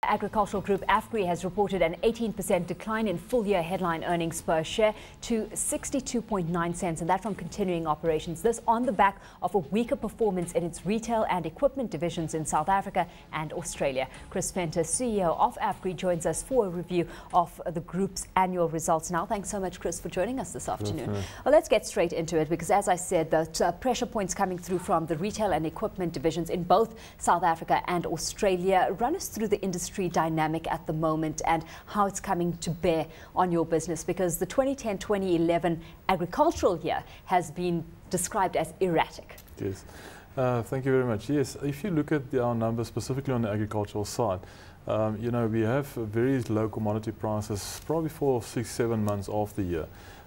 Agricultural group Afgri has reported an 18% decline in full-year headline earnings per share to 62.9 cents, and that from continuing operations. This on the back of a weaker performance in its retail and equipment divisions in South Africa and Australia. Chris Venter, CEO of Afgri, joins us for a review of the group's annual results now. Thanks so much, Chris, for joining us this afternoon. Well, let's get straight into it because, as I said, the pressure points coming through from the retail and equipment divisions in both South Africa and Australia. Run us through the industry dynamic at the moment and how it's coming to bear on your business, because the 2010-2011 agricultural year has been described as erratic. Yes, thank you very much. Yes, if you look at our numbers specifically on the agricultural side, you know, we have very low commodity prices probably for 6-7 months of the year.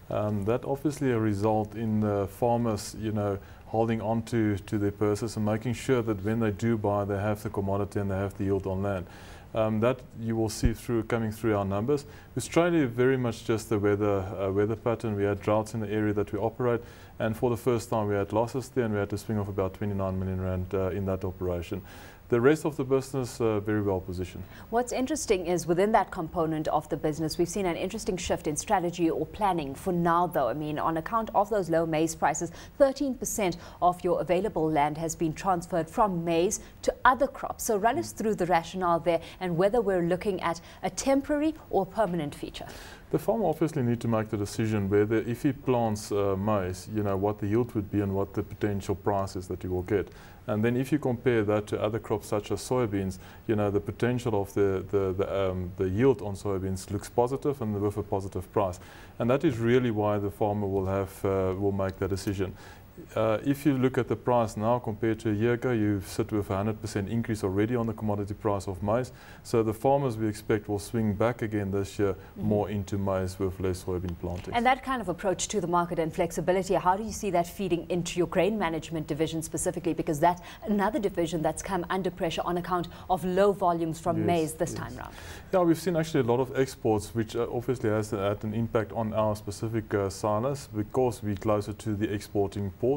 That obviously a result in the farmers, you know, holding on to their purses and making sure that when they do buy, they have the commodity and they have the yield on land. That you will see coming through our numbers. Australia very much just the weather pattern. We had droughts in the area that we operate, and for the first time we had losses there, and we had to swing off about 29 million rand in that operation. The rest of the business very well positioned. What's interesting is within that component of the business, we've seen an interesting shift in strategy or planning for now, though. I mean, on account of those low maize prices, 13% of your available land has been transferred from maize to other crops. So run us through the rationale there and whether we're looking at a temporary or permanent feature. The farmer obviously need to make the decision whether, if he plants maize, you know, what the yield would be and what the potential price is that he will get. And then if you compare that to other crops such as soybeans, you know, the potential of the yield on soybeans looks positive and with a positive price. And that is really why the farmer will make that decision. If you look at the price now compared to a year ago, you sit with a 100% increase already on the commodity price of maize. So the farmers, we expect, will swing back again this year more into maize with less soybean planting. And that kind of approach to the market and flexibility, how do you see that feeding into your grain management division specifically? Because that's another division that's come under pressure on account of low volumes from maize this time round. Yeah, we've seen actually a lot of exports, which obviously has had an impact on our specific silos because we're closer to the exporting ports.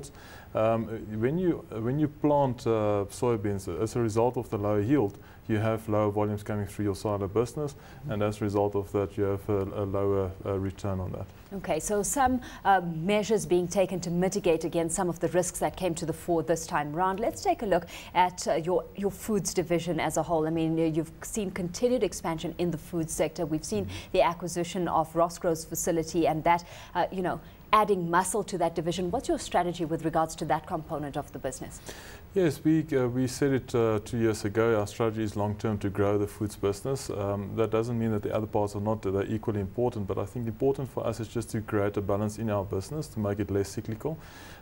When you plant soybeans, as a result of the low yield, you have lower volumes coming through your silo business, and as a result of that, you have a lower return on that. Okay, so some measures being taken to mitigate against some of the risks that came to the fore this time round. Let's take a look at your foods division as a whole. I mean, you've seen continued expansion in the food sector. We've seen the acquisition of Rossgrove's facility, and that, you know, adding muscle to that division. What's your strategy with regards to that component of the business? Yes, we said it 2 years ago. Our strategy is long-term to grow the foods business. That doesn't mean that the other parts are not. They're equally important, but I think important for us is just to create a balance in our business to make it less cyclical.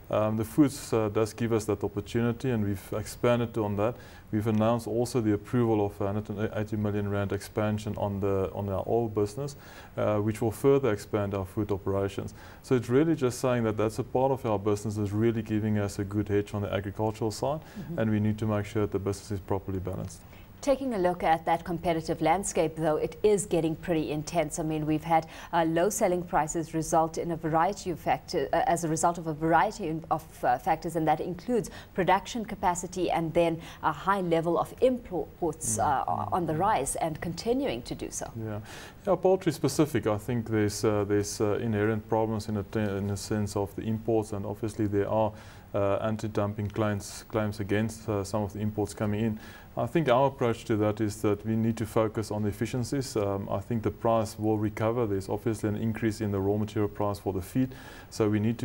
The foods does give us that opportunity, and we've expanded on that. We've announced also the approval of 180 million rand expansion on our oil business, which will further expand our food operations. So it's really just saying that that's a part of our business that's really giving us a good hedge on the agricultural side, and we need to make sure that the business is properly balanced. Taking a look at that competitive landscape, though, it is getting pretty intense. I mean, we've had low selling prices result in a variety of factors, as a result of a variety of factors, and that includes production capacity and then a high level of imports on the rise and continuing to do so. Yeah, poultry specific, I think there's inherent problems in the sense of the imports, and obviously there are anti-dumping claims against some of the imports coming in. I think our approach to that is that we need to focus on the efficiencies. I think the price will recover. There's obviously an increase in the raw material price for the feed, so there need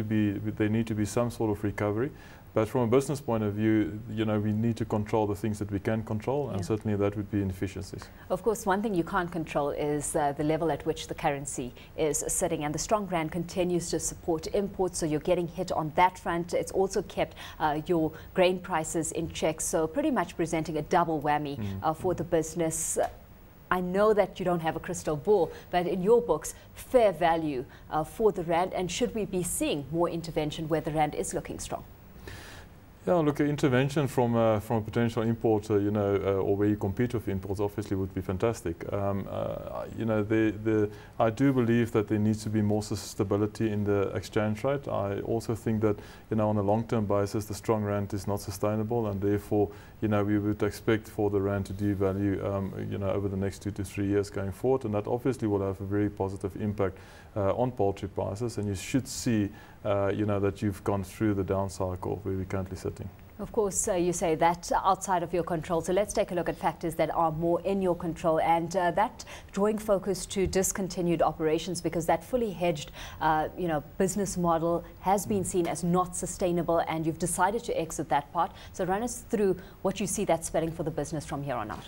to be some sort of recovery. But from a business point of view, you know, we need to control the things that we can control, and certainly that would be inefficiencies. Of course, one thing you can't control is the level at which the currency is sitting, and the strong rand continues to support imports, so you're getting hit on that front. It's also kept your grain prices in check, so pretty much presenting a double whammy for the business. I know that you don't have a crystal ball, but in your books, fair value for the rand, and should we be seeing more intervention where the rand is looking strong? Yeah, look, intervention from a potential importer, or where you compete with imports, obviously would be fantastic. I do believe that there needs to be more stability in the exchange rate. I also think that, on a long-term basis, the strong rand is not sustainable, and therefore, we would expect for the rand to devalue, over the next 2 to 3 years going forward, and that obviously will have a very positive impact on poultry prices, and you should see, that you've gone through the down cycle where we're currently sitting. Of course, you say that outside of your control. So let's take a look at factors that are more in your control, and that drawing focus to discontinued operations, because that fully hedged, business model has been seen as not sustainable, and you've decided to exit that part. So run us through what you see that spelling for the business from here on out.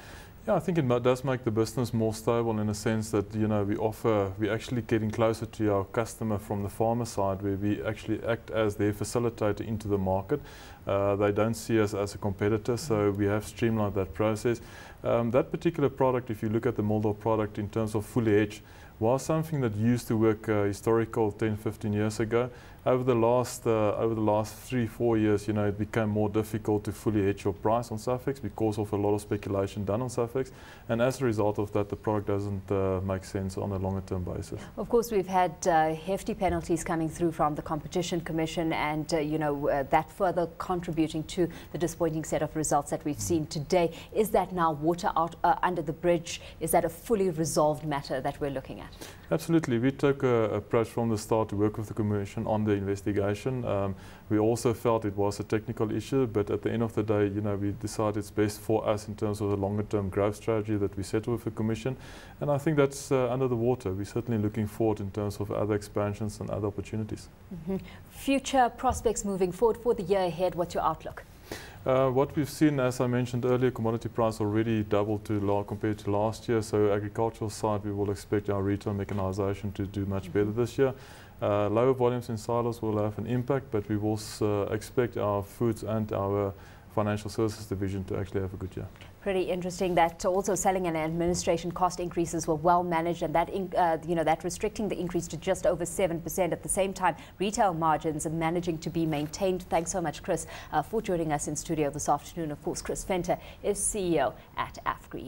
Yeah, I think it does make the business more stable in a sense that, we're actually getting closer to our customer from the farmer side, where we actually act as their facilitator into the market. They don't see us as a competitor, so we have streamlined that process. That particular product, if you look at the Moldov product in terms of fully hedged, was something that used to work historical 10, 15 years ago. Over the last 3-4 years, it became more difficult to fully hedge your price on suffix because of a lot of speculation done on suffix, and as a result of that, the product doesn't make sense on a longer term basis. Of course, we've had hefty penalties coming through from the Competition Commission, and that further contributing to the disappointing set of results that we've seen today. Is that now water out under the bridge? Is that a fully resolved matter that we're looking at? Absolutely. We took an approach from the start to work with the Commission on the investigation. We also felt it was a technical issue, but at the end of the day, we decided it's best for us in terms of the longer term growth strategy that we set with the Commission. And I think that's under the water. We're certainly looking forward in terms of other expansions and other opportunities. Future prospects moving forward for the year ahead, what's your outlook? What we've seen, as I mentioned earlier, commodity price already doubled compared to last year. So agricultural side, we will expect our retail mechanization to do much better this year. Lower volumes in silos will have an impact, but we will expect our foods and our financial services division to actually have a good year. Pretty interesting that also selling and administration cost increases were well managed, and that that restricting the increase to just over 7%. At the same time, retail margins are managing to be maintained. Thanks so much, Chris, for joining us in studio this afternoon. Of course, Chris Venter is CEO at Afgri.